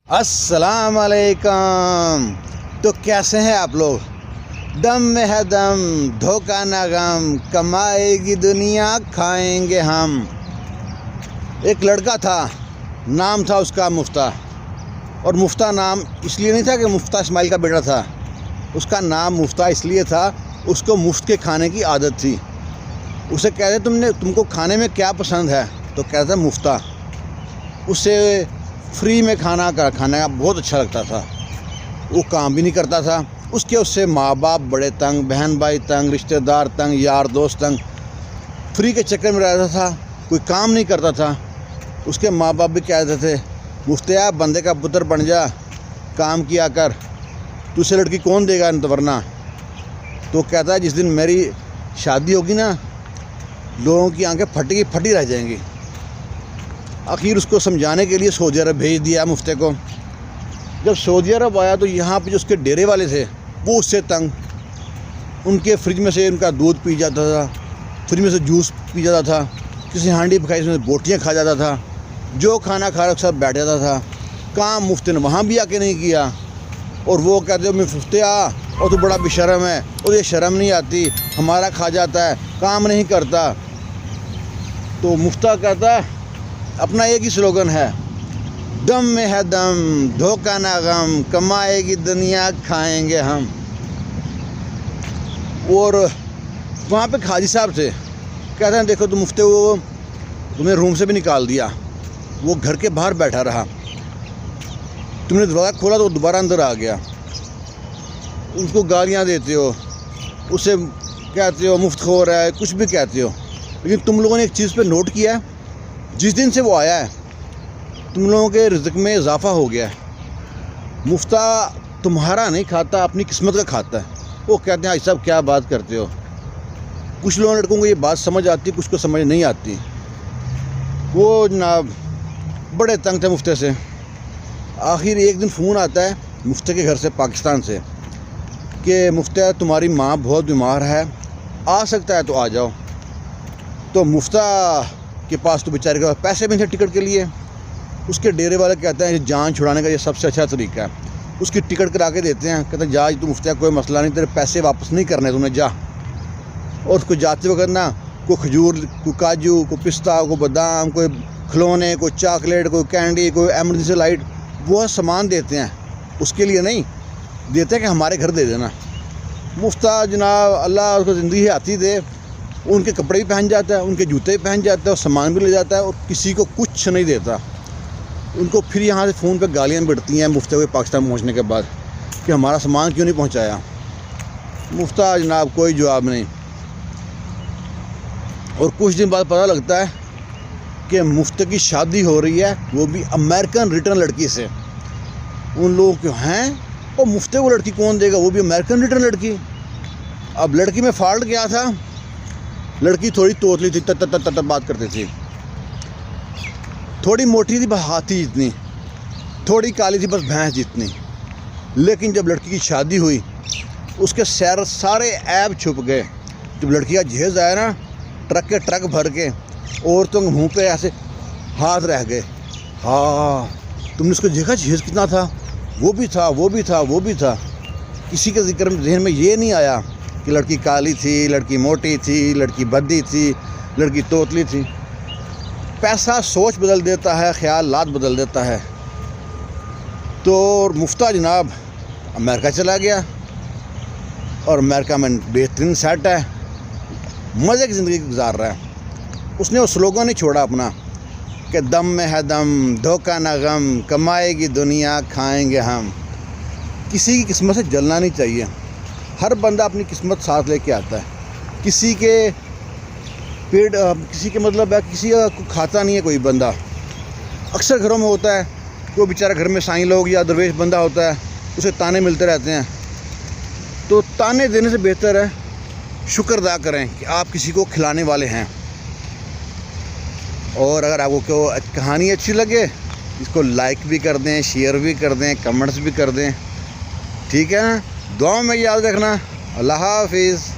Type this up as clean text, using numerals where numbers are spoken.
السلام علیکم۔ تو کیسے ہیں آپ لوگ؟ دم میں ہے دم، دھوکہ نہ غم، کمائے گی دنیا کھائیں گے ہم۔ ایک لڑکا تھا، نام تھا اس کا مفتیٰ، اور مفتیٰ نام اس لیے نہیں تھا کہ مفتیٰ اسماعیل کا بیٹا تھا، اس کا نام مفتیٰ اس لیے تھا اس کو مفت کے کھانے کی عادت تھی۔ اسے کہتے تم کو کھانے میں کیا پسند ہے؟ تو کہتا مفتیٰ۔ اسے فری میں کھانا کا بہت اچھا لگتا تھا، وہ کام بھی نہیں کرتا تھا، اس سے ماں باپ بڑے تنگ، بہن بھائی تنگ، رشتہ دار تنگ، یار دوست تنگ، فری کے چکر میں رہتا تھا، کوئی کام نہیں کرتا تھا۔ اس کے ماں باپ بھی کہتے تھے مفتیٰ بندے کا پتر بن جا، کام کیا کر، تو اسے لڑکی کون دے گا ورنہ؟ تو کہتا ہے جس دن میری شادی ہوگی نا، لوگوں کی آنکھیں پھٹی رہ جائیں گی۔ آخر اس کو سمجھانے کے لیے سعودی عرب بھیج دیا مفتیٰ کو۔ جب سعودی عرب آیا تو یہاں پہ جو اس کے ڈیرے والے تھے وہ اس سے تنگ، ان کے فریج میں سے ان کا دودھ پی جاتا تھا، فریج میں سے جوس پی جاتا تھا، کسی ہانڈی پکائی میں بوٹیاں کھا جاتا تھا، جو کھانا کھا رہا سب بیٹھ جاتا تھا۔ کام مفتیٰ نے وہاں بھی آ کے نہیں کیا، اور وہ کہتے میں مفتیٰ اور تو بڑا بے شرم ہے، اور یہ شرم نہیں آتی، ہمارا کھا جاتا ہے، کام نہیں کرتا۔ تو مفتیٰ کہتا ہے اپنا ایک ہی سلوگن ہے، دم میں ہے دم، دھوکہ نہ غم، کمائے گی دنیا کھائیں گے ہم۔ اور وہاں پہ حاجی صاحب تھے، کہتے ہیں دیکھو تو مفتیٰ وہ تمہیں روم سے بھی نکال دیا، وہ گھر کے باہر بیٹھا رہا، تم نے دروازہ کھولا تو وہ دوبارہ اندر آ گیا، اس کو گالیاں دیتے ہو، اسے کہتے ہو مفت خور ہے، کچھ بھی کہتے ہو۔ لیکن تم لوگوں نے ایک چیز پہ نوٹ کیا ہے، جس دن سے وہ آیا ہے تم لوگوں کے رزق میں اضافہ ہو گیا ہے۔ مفتیٰ تمہارا نہیں کھاتا، اپنی قسمت کا کھاتا ہے۔ وہ کہتے ہیں حاجی صاحب کیا بات کرتے ہو؟ کچھ لوگوں لڑکوں کو یہ بات سمجھ آتی، کچھ کو سمجھ نہیں آتی۔ وہ جناب بڑے تنگ تھے مفتیٰ سے۔ آخر ایک دن فون آتا ہے مفتیٰ کے گھر سے پاکستان سے کہ مفتیٰ تمہاری ماں بہت بیمار ہے، آ سکتا ہے تو آ جاؤ۔ تو مفتیٰ کے پاس تو بیچارے کے پاس پیسے بھی تھے ٹکٹ کے لیے۔ اس کے ڈیرے والے کہتے ہیں جان چھڑانے کا یہ سب سے اچھا طریقہ ہے، اس کی ٹکٹ کرا کے دیتے ہیں، کہتے ہیں جا تو مفتیٰ کوئی مسئلہ نہیں، تیرے پیسے واپس نہیں کرنے تم نے، جا۔ اور اس کو جاتے وقت نا کوئی کھجور، کوئی کاجو، کوئی پستہ، کوئی بادام، کوئی کھلونے، کوئی چاکلیٹ، کوئی کینڈی، کوئی ایمرجنسی لائٹ، وہ سامان دیتے ہیں، اس کے لیے نہیں دیتے کہ ہمارے گھر دے دینا۔ مفتیٰ جناب اللہ اس کو زندگی آتی دے، ان کے کپڑے بھی پہن جاتا ہے، ان کے جوتے بھی پہن جاتا ہے، اور سامان بھی لے جاتا ہے، اور کسی کو کچھ نہیں دیتا۔ ان کو پھر یہاں سے فون پہ گالیاں بڑھتی ہیں مفتیٰ کے پاکستان پہنچنے کے بعد کہ ہمارا سامان کیوں نہیں پہنچایا۔ مفتیٰ جناب کوئی جواب نہیں۔ اور کچھ دن بعد پتہ لگتا ہے کہ مفتیٰ کی شادی ہو رہی ہے، وہ بھی امریکن ریٹرن لڑکی سے۔ ان لوگوں کے ہیں اور مفتیٰ کو لڑکی کون دے گا، وہ بھی امریکن ریٹرن لڑکی۔ اب لڑکی میں فالٹ کیا تھا؟ لڑکی تھوڑی توتلی تھی، تت بات کرتی تھی، تھوڑی موٹی تھی بس ہاتھی جتنی، تھوڑی کالی تھی بس بھینس جتنی۔ لیکن جب لڑکی کی شادی ہوئی اس کے سارے عیب چھپ گئے۔ جب لڑکی کا جہیز آیا نا، ٹرک کے ٹرک بھر کے، عورتوں کے منہ پہ ایسے ہاتھ رہ گئے، ہاں تم نے اس کو دیکھا جہیز کتنا تھا، وہ بھی تھا، وہ بھی تھا، وہ بھی تھا۔ کسی کے ذہن میں یہ نہیں آیا کہ لڑکی کالی تھی، لڑکی موٹی تھی، لڑکی بدی تھی، لڑکی توتلی تھی۔ پیسہ سوچ بدل دیتا ہے، خیالات بدل دیتا ہے۔ تو مفتیٰ جناب امریکہ چلا گیا، اور امریکہ میں بہترین سیٹ ہے، مزے کی زندگی گزار رہا ہے۔ اس نے وہ سلوگن نہیں چھوڑا اپنا کہ دم میں ہے دم، دھوکہ نہ غم، کمائے گی دنیا کھائیں گے ہم۔ کسی کی قسمت سے جلنا نہیں چاہیے، ہر بندہ اپنی قسمت ساتھ لے کے آتا ہے۔ کسی کے مطلب ہے کسی کا کھاتا نہیں ہے کوئی بندہ۔ اکثر گھروں میں ہوتا ہے کوئی بیچارہ گھر میں سائیں لوگ یا درویش بندہ ہوتا ہے، اسے تانے ملتے رہتے ہیں۔ تو تانے دینے سے بہتر ہے شکر ادا کریں کہ آپ کسی کو کھلانے والے ہیں۔ اور اگر آپ کو کہانی اچھی لگے اس کو لائک بھی کر دیں، شیئر بھی کر دیں، کمنٹس بھی کر دیں، ٹھیک ہے نا؟ دعاؤں میں یاد رکھنا۔ اللہ حافظ۔